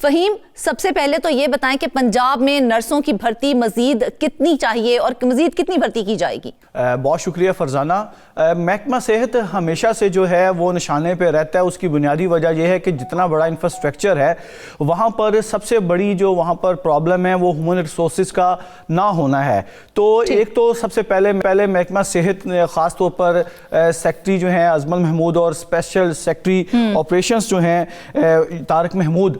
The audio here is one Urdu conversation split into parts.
فہیم، سب سے پہلے تو یہ بتائیں کہ پنجاب میں نرسوں کی بھرتی مزید کتنی چاہیے اور مزید کتنی بھرتی کی جائے گی؟ بہت شکریہ فرزانہ۔ محکمہ صحت ہمیشہ سے جو ہے وہ نشانے پہ رہتا ہے۔ اس کی بنیادی وجہ یہ ہے کہ جتنا بڑا انفراسٹرکچر ہے وہاں پر سب سے بڑی جو وہاں پر پرابلم ہے وہ ہیومن ریسورسز کا نہ ہونا ہے۔ تو ایک تو سب سے پہلے محکمہ صحت خاص طور پر سیکٹری جو ہیں ازمل محمود اور اسپیشل سیکٹری آپریشنز جو ہیں طارق محمود،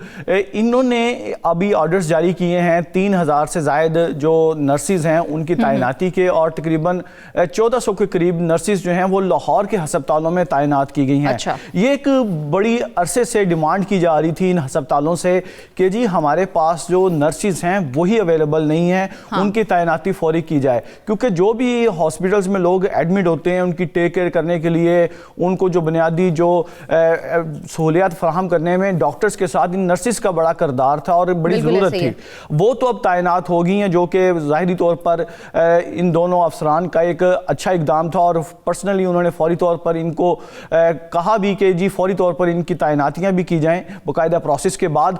انہوں نے ابھی آرڈرز جاری کیے ہیں 3000 سے زائد جو نرسز ہیں ان کی تعیناتی کے، اور تقریباً 1400 کے قریب نرسز جو ہیں وہ لاہور کے ہسپتالوں میں تعینات کی گئی ہیں۔ یہ ایک بڑی عرصے سے ڈیمانڈ کی جا رہی تھی ان ہسپتالوں سے کہ جی ہمارے پاس جو نرسز ہیں وہی اویلیبل نہیں ہیں، ان کی تعیناتی فوری کی جائے، کیونکہ جو بھی ہاسپٹلز میں لوگ ایڈمٹ ہوتے ہیں ان کی ٹیک کیئر کرنے کے لیے، ان کو جو بنیادی جو سہولیات فراہم کرنے میں ڈاکٹرز کے ساتھ ان نرسز کا بڑا کردار تھا اور بڑی ضرورت تھی، وہ تو اب تعینات ہو گئی ہیں، جو کہ ظاہری طور پر ان دونوں افسران کا ایک اچھا اقدام تھا، اور پرسنلی انہوں نے فوری طور پر ان کو کہا بھی کہ جی فوری طور پر ان کی تعیناتیاں بھی کی جائیں باقاعدہ پروسیس کے بعد۔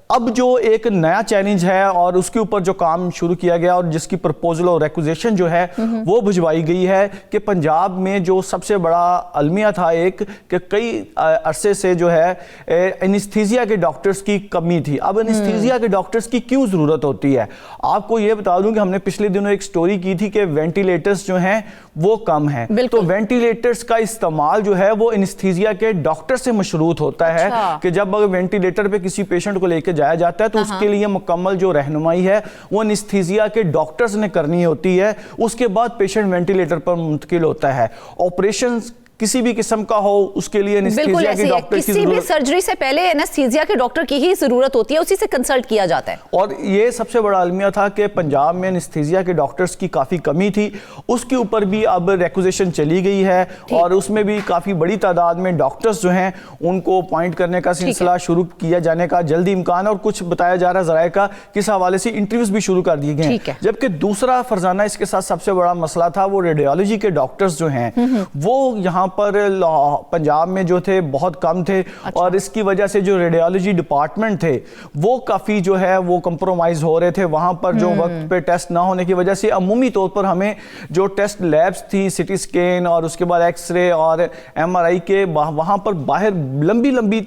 اب جو ایک نیا چیلنج ہے اور اس کے اوپر جو کام شروع کیا گیا اور جس کی پرپوزل اور ریکوزیشن جو ہے وہ بھجوائی گئی ہے کہ پنجاب میں جو سب سے بڑا المیہ تھا ایک کہ کئی عرصے سے جو ہے انستھیزیا کے ڈاکٹرز کی کمی تھی۔ اب انستھیزیا کے ڈاکٹرز کی کیوں ضرورت ہوتی ہے؟ آپ کو یہ بتا دوں کہ ہم نے پچھلے دنوں ایک سٹوری کی تھی کہ وینٹیلیٹرز جو ہیں وہ کم ہیں، تو وینٹیلیٹرز کا استعمال جو ہے وہ انستھیزیا کے ڈاکٹر سے مشروط ہوتا ہے کہ جب وینٹیلیٹر پہ کسی پیشنٹ کو لے کے جایا جاتا ہے تو اس کے لیے مکمل جو رہنمائی ہے وہ انستھیزیا کے ڈاکٹرز نے کرنی ہوتی ہے، اس کے بعد پیشنٹ وینٹیلیٹر پر منتقل ہوتا ہے۔ آپریشنز کسی بھی قسم کا ہو اس کے لیے انستھیزیا کے ڈاکٹر کی ضرورت، کسی بھی سرجری سے پہلے انستھیزیا کے ڈاکٹر کی ہی ضرورت ہوتی ہے، اسی سے کنسلٹ کیا جاتا ہے۔ اور یہ سب سے بڑا المیہ تھا کہ پنجاب میں انستھیزیا کے ڈاکٹرز کی کافی کمی تھی، اس کے اوپر بھی اب ریکوزیشن چلی گئی ہے اور اس میں بھی کافی بڑی تعداد میں ڈاکٹرز جو ہیں ان کو اپوائنٹ کرنے کا سلسلہ شروع کیا جانے کا جلدی امکان ہے، اور کچھ بتایا جا رہا ہے ذرائع کا کس حوالے سے انٹرویوز بھی شروع کر دیے گئے ہیں۔ جبکہ دوسرا فرزانہ اس کے ساتھ سب سے بڑا مسئلہ تھا وہ ریڈیالوجی کے ڈاکٹرز جو ہیں وہ یہاں پر پنجاب میں جو تھے بہت کم تھے، اور اس کی وجہ سے جو ریڈیالوجی ڈپارٹمنٹ تھے وہ کافی جو ہے وہ کمپرومائز ہو رہے تھے، وہاں پر جو وقت پہ ٹیسٹ نہ ہونے کی وجہ سے عمومی طور پر ہمیں جو ٹیسٹ لیبز تھی سٹی سکین اور اس کے بعد ایکس رے اور ایم آر آئی کے وہاں پر باہر لمبی لمبی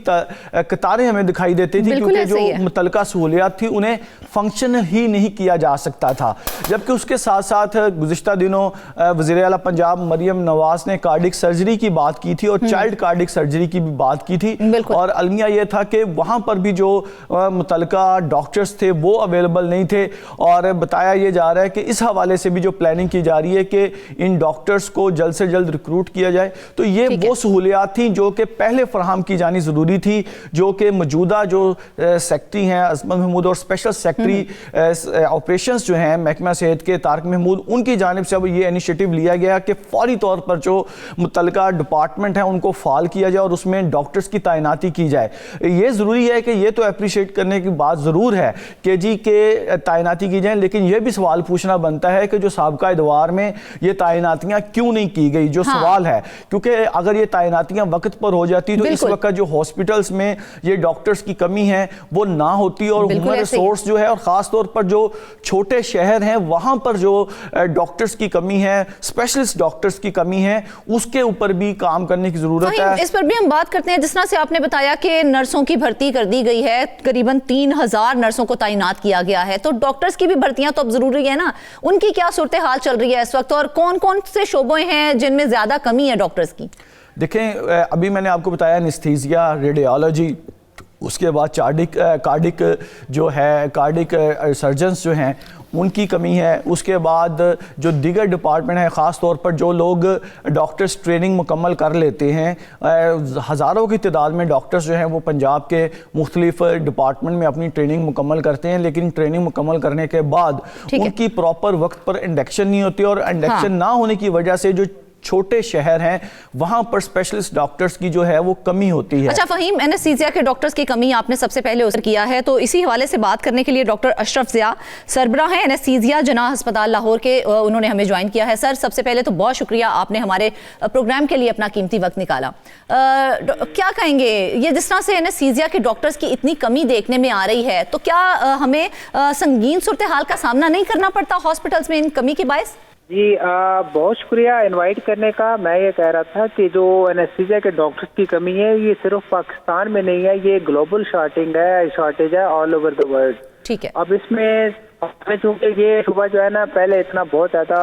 قطاریں ہمیں دکھائی دیتی تھی، کیونکہ جو متعلقہ سہولیات تھی انہیں فنکشنل ہی نہیں کیا جا سکتا تھا۔ جبکہ اس کے ساتھ ساتھ گزشتہ دنوں وزیر اعلیٰ پنجاب مریم نواز نے کارڈک سرجری کی بات کی تھی اور چائلڈ کارڈک سرجری کی بھی بات کی تھی، اور المیہ یہ تھا کہ وہاں پر بھی جو متعلقہ ڈاکٹرز تھے وہ اویلیبل نہیں تھے، اور بتایا یہ جا رہا ہے کہ اس حوالے سے بھی جو پلاننگ کی جا رہی ہے کہ ان ڈاکٹرز کو جلد سے جلد ریکروٹ کیا جائے۔ تو یہ وہ سہولیات تھیں جو کہ پہلے فراہم کی جانی ضروری تھی، جو کہ موجودہ جو سیکٹری ہیں ازمل محمود اور اسپیشل سیکٹری آپریشنز جو ہیں محکمہ صحت کے طارق محمود، ان کی جانب سے اب یہ انیشیٹو لیا گیا کہ فوری طور پر جو متعلقہ ڈپارٹمنٹ ہیں ان کو فعال کیا جائے اور اس میں ڈاکٹرز کی تعیناتی کی جائے۔ یہ ضروری ہے کہ یہ تو اپریشیٹ کرنے کی بات ضرور ہے کہ جی کہ تعیناتی کی جائیں، لیکن یہ بھی سوال پوچھنا بنتا ہے کہ جو سابقہ ادوار میں یہ تعیناتیاں کیوں نہیں کی گئی، جو سوال ہے، کیونکہ اگر یہ تعیناتیاں وقت پر ہو جاتی تو اس وقت جو ہاسپٹلز میں یہ ڈاکٹرز کی کمی ہے وہ نہ ہوتی، اور ہیومن ریسورس جو ہے اور خاص طور پر جو چھوٹے شہر ہیں وہاں پر جو ڈاکٹرز کی کمی ہے، اسپیشلسٹ ڈاکٹرز کی کمی ہے، اس کے اوپر بھی کام کرنے کی ضرورت ہے۔ اس پر بھی ہم بات کرتے ہیں، جس طرح سے آپ نے بتایا کہ نرسوں کی بھرتی کر دی گئی ہے، قریباً 3000 نرسوں کو تعینات کیا گیا ہے، تو ڈاکٹرز کی بھی بھرتیاں تو اب ضروری ہے نا، ان کی کیا صورتحال چل رہی ہے اس وقت، اور کون کون سے شعبے ہیں جن میں زیادہ کمی ہے ڈاکٹرز کی؟ دیکھیں ابھی میں نے آپ کو بتایا انستھیزیا، ریڈیالوجی، اس کے بعد کارڈک جو ہے کارڈک سرجنز جو ہیں ان کی کمی ہے، اس کے بعد جو دیگر ڈپارٹمنٹ ہیں خاص طور پر جو لوگ ڈاکٹرز ٹریننگ مکمل کر لیتے ہیں، ہزاروں کی تعداد میں ڈاکٹرز جو ہیں وہ پنجاب کے مختلف ڈپارٹمنٹ میں اپنی ٹریننگ مکمل کرتے ہیں، لیکن ٹریننگ مکمل کرنے کے بعد ان کی پراپر وقت پر انڈکشن نہیں ہوتی، اور انڈکشن نہ ہونے کی وجہ سے جو چھوٹے شہر ہیں وہاں پر اسپیشلسٹ ڈاکٹرز کی جو ہے وہ کمی ہوتی ہے. اچھا فہیم، اینستھیزیا کے ڈاکٹرز کی کمی آپ نے سب سے پہلے ذکر کیا ہے، تو اسی حوالے سے بات کرنے کے لیے ڈاکٹر اشرف ضیاء سربراہ ہیں اینستھیزیا جناح ہسپتال لاہور کے، انہوں نے ہمیں جوائن کیا ہے. سر سب سے پہلے تو بہت شکریہ، آپ نے ہمارے پروگرام کے لیے اپنا قیمتی وقت نکالا. کیا کہیں گے، یہ جس طرح سے اینستھیزیا کے ڈاکٹرز کی اتنی کمی دیکھنے میں آ رہی ہے تو کیا ہمیں سنگین صورتحال کا سامنا نہیں کرنا پڑتا ہاسپٹلس میں ان کمی کے باعث؟ جی بہت شکریہ انوائٹ کرنے کا. میں یہ کہہ رہا تھا کہ جو اینستھیزیا کے ڈاکٹرز کی کمی ہے یہ صرف پاکستان میں نہیں ہے، یہ گلوبل شارٹیج ہے آل اوور دا ورلڈ. ٹھیک ہے. اب اس میں چونکہ یہ صبح جو ہے نا پہلے اتنا بہت زیادہ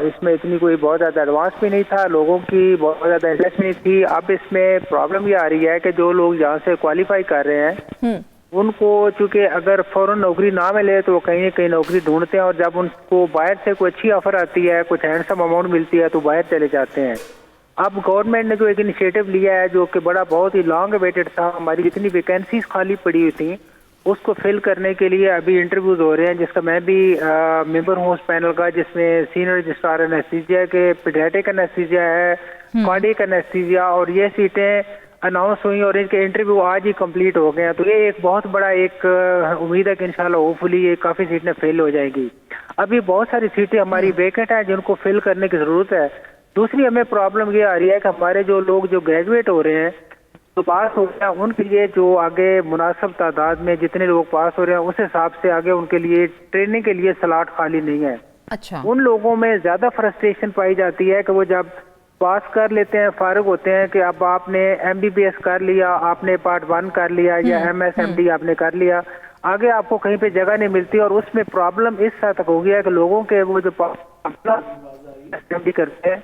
اس میں اتنی کوئی بہت زیادہ ایڈوانس بھی نہیں تھا، لوگوں کی بہت زیادہ انٹرسٹ نہیں تھی. اب اس میں پرابلم یہ آ رہی ہے کہ جو لوگ یہاں سے کوالیفائی کر رہے ہیں ان کو چونکہ اگر فوراً نوکری نہ ملے تو وہ کہیں نہ کہیں نوکری ڈھونڈتے ہیں، اور جب ان کو باہر سے کوئی اچھی آفر آتی ہے، کچھ ہینڈسم اماؤنٹ ملتی ہے تو باہر چلے جاتے ہیں. اب گورنمنٹ نے جو ایک انیشیٹو لیا ہے جو کہ بہت ہی لانگ اویٹڈ تھا، ہماری جتنی ویکینسیز خالی پڑی ہوئی تھیں اس کو فل کرنے کے لیے ابھی انٹرویوز ہو رہے ہیں، جس کا میں بھی ممبر ہوں اس پینل کا، جس میں سینئر رجسٹرار اینستھیزیا کے پیڈیاٹرک اینستھیزیا ہے، کارڈیک اینستھیزیا، اور یہ سیٹیں اناؤنس ہوئی اور ان کے انٹرویو آج ہی کمپلیٹ ہو گئے ہیں. تو یہ ایک بہت بڑا ایک امید ہے کہ انشاءاللہ ہوپ فلی یہ کافی سیٹیں فل ہو جائیں گی. ابھی بہت ساری سیٹیں ہماری ویکینٹ ہیں جن کو فل کرنے کی ضرورت ہے. دوسری ہمیں پرابلم یہ آ رہی ہے کہ ہمارے جو لوگ جو گریجویٹ ہو رہے ہیں جو پاس ہو رہے ہیں ان کے لیے جو آگے مناسب تعداد میں جتنے لوگ پاس ہو رہے ہیں اس حساب سے آگے ان کے لیے ٹریننگ کے لیے سلاٹ خالی نہیں ہے. اچھا. ان لوگوں میں زیادہ فرسٹریشن پائی جاتی ہے کہ وہ جب پاس کر لیتے ہیں، فارغ ہوتے ہیں کہ اب آپ نے ایم بی بی ایس کر لیا، آپ نے پارٹ 1 کر لیا یا ایم ایس ایم ڈی آپ نے کر لیا، آگے آپ کو کہیں پہ جگہ نہیں ملتی. اور اس میں پرابلم اس حد تک ہو گیا ہے کہ لوگوں کے وہ جو ایم ڈی کرتے ہیں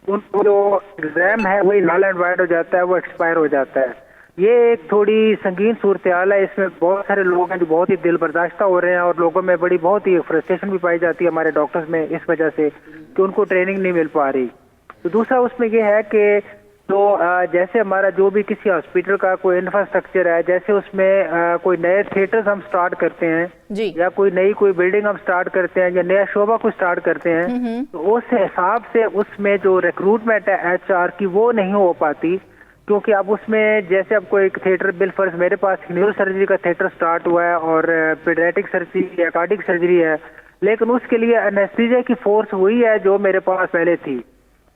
ان کو جو ایگزام ہے وہی نل اینڈ وائڈ ہو جاتا ہے، وہ ایکسپائر ہو جاتا ہے. یہ ایک تھوڑی سنگین صورتحال ہے. اس میں بہت سارے لوگ ہیں جو بہت ہی دل برداشتہ ہو رہے ہیں اور لوگوں میں بہت ہی فرسٹریشن بھی پائی جاتی ہے ہمارے ڈاکٹرز میں اس وجہ سے کہ ان کو ٹریننگ نہیں مل پا رہی. تو دوسرا اس میں یہ ہے کہ تو جیسے ہمارا جو بھی کسی ہاسپٹل کا کوئی انفراسٹرکچر ہے، جیسے اس میں کوئی نئے تھیٹرز ہم سٹارٹ کرتے ہیں جی. یا کوئی بلڈنگ ہم سٹارٹ کرتے ہیں یا نیا شعبہ کو سٹارٹ کرتے ہیں تو اس حساب سے اس میں جو ریکروٹمنٹ ہے ایچ آر کی وہ نہیں ہو پاتی. کیونکہ اب اس میں جیسے اب کوئی ایک تھیٹر بالفرض میرے پاس نیورو سرجری کا تھیٹر سٹارٹ ہوا ہے اور پیڈیاٹرک سرجری یا کارڈیک سرجری ہے، لیکن اس کے لیے اینستھیزیا کی فورس وہی ہے جو میرے پاس پہلے تھی.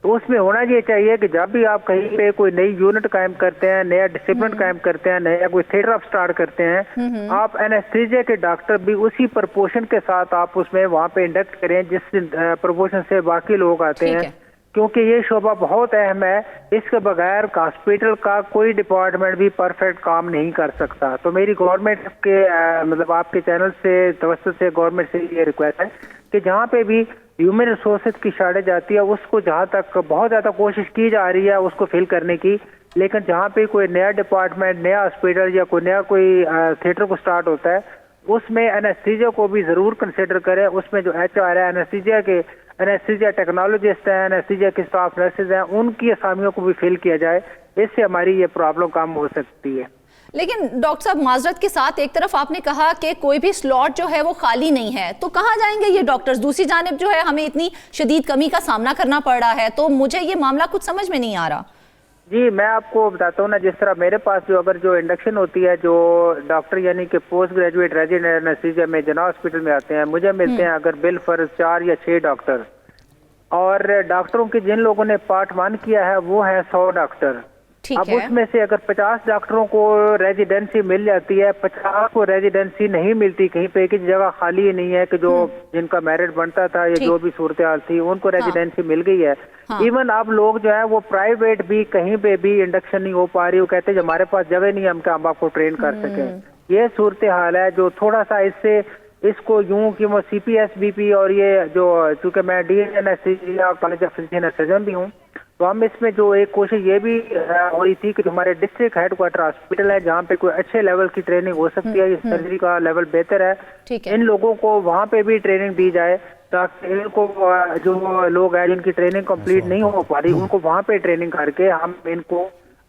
تو اس میں ہونا یہ چاہیے کہ جب بھی آپ کہیں پہ کوئی نئی یونٹ قائم کرتے ہیں، نیا ڈسپلن قائم کرتے ہیں، نیا کوئی تھیٹر آپ سٹارٹ کرتے ہیں، آپ اینستھیزیا کے ڈاکٹر بھی اسی پرپورشن کے ساتھ آپ اس میں وہاں پہ انڈکٹ کریں جس پرپورشن سے باقی لوگ آتے ہیں. کیونکہ یہ شعبہ بہت اہم ہے، اس کے بغیر ہاسپٹل کا کوئی ڈپارٹمنٹ بھی پرفیکٹ کام نہیں کر سکتا. تو میری گورنمنٹ کے مطلب آپ کے چینل سے توسط سے گورنمنٹ سے یہ ریکویسٹ ہے کہ جہاں پہ بھی ہیومن ریسورسز کی شارٹیج آتی ہے اس کو جہاں تک بہت زیادہ کوشش کی جا رہی ہے اس کو فل کرنے کی، لیکن جہاں پہ کوئی نیا ڈپارٹمنٹ، نیا ہاسپٹل یا کوئی نیا تھیٹر کو سٹارٹ ہوتا ہے اس میں اینستھیزیا کو بھی ضرور کنسیڈر کرے. اس میں جو ایچ آر ہے، اینستھیزیا ٹیکنالوجسٹ ہیں، اینستھیزیا کے اسٹاف نرسز ہیں، ان کی اسامیوں کو بھی فل کیا جائے. اس سے ہماری یہ پرابلم کم ہو سکتی ہے. لیکن ڈاکٹر صاحب معذرت کے ساتھ ایک طرف آپ نے کہا کہ کوئی بھی سلاٹ جو ہے وہ خالی نہیں ہے، تو کہاں جائیں گے یہ ڈاکٹرز؟ دوسری جانب جو ہے ہمیں اتنی شدید کمی کا سامنا کرنا پڑ رہا ہے، تو مجھے یہ معاملہ کچھ سمجھ میں نہیں آ رہا. جی میں آپ کو بتاتا ہوں نا، جس طرح میرے پاس اگر جو انڈکشن ہوتی ہے جو ڈاکٹر یعنی کہ پوسٹ گریجویٹ ریزیڈنٹ اینستھیزیا میں جناح ہاسپٹل میں آتے ہیں، مجھے ملتے ہیں اگر بالفرض 4 یا 6 ڈاکٹر، اور ڈاکٹروں کے جن لوگوں نے پارٹ 1 کیا ہے وہ ہیں 100 ڈاکٹر. اب اس میں سے اگر 50 ڈاکٹروں کو ریزیڈنسی مل جاتی ہے، 50 کو ریزیڈنسی نہیں ملتی، کہیں پہ ایک جگہ خالی ہی نہیں ہے کہ جو جن کا میرٹ بنتا تھا یا جو بھی صورتحال تھی ان کو ریزیڈنسی مل گئی ہے. ایون اب لوگ جو ہے وہ پرائیویٹ بھی کہیں پہ بھی انڈکشن نہیں ہو پا رہی، وہ کہتے ہیں ہمارے پاس جگہ نہیں ہے ہم آپ کو ٹرین کر سکیں. یہ صورتحال ہے جو تھوڑا سا اس کو یوں کہ وہ سی پی ایس بی پی اور یہ جو چونکہ میں D N anaesthesia college of physician and surgeon بھی ہوں، تو ہم اس میں جو ایک کوشش یہ بھی ہو رہی تھی کہ ہمارے ڈسٹرکٹ ہیڈ کوارٹر ہاسپٹل ہے جہاں پہ کوئی اچھے لیول کی ٹریننگ ہو سکتی ہے، یہ سرجری کا لیول بہتر ہے، ان لوگوں کو وہاں پہ بھی ٹریننگ دی جائے تاکہ ان کو جو لوگ ہیں جن کی ٹریننگ کمپلیٹ نہیں ہو پا رہی ان کو وہاں پہ ٹریننگ کر کے ہم ان کو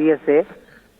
PSA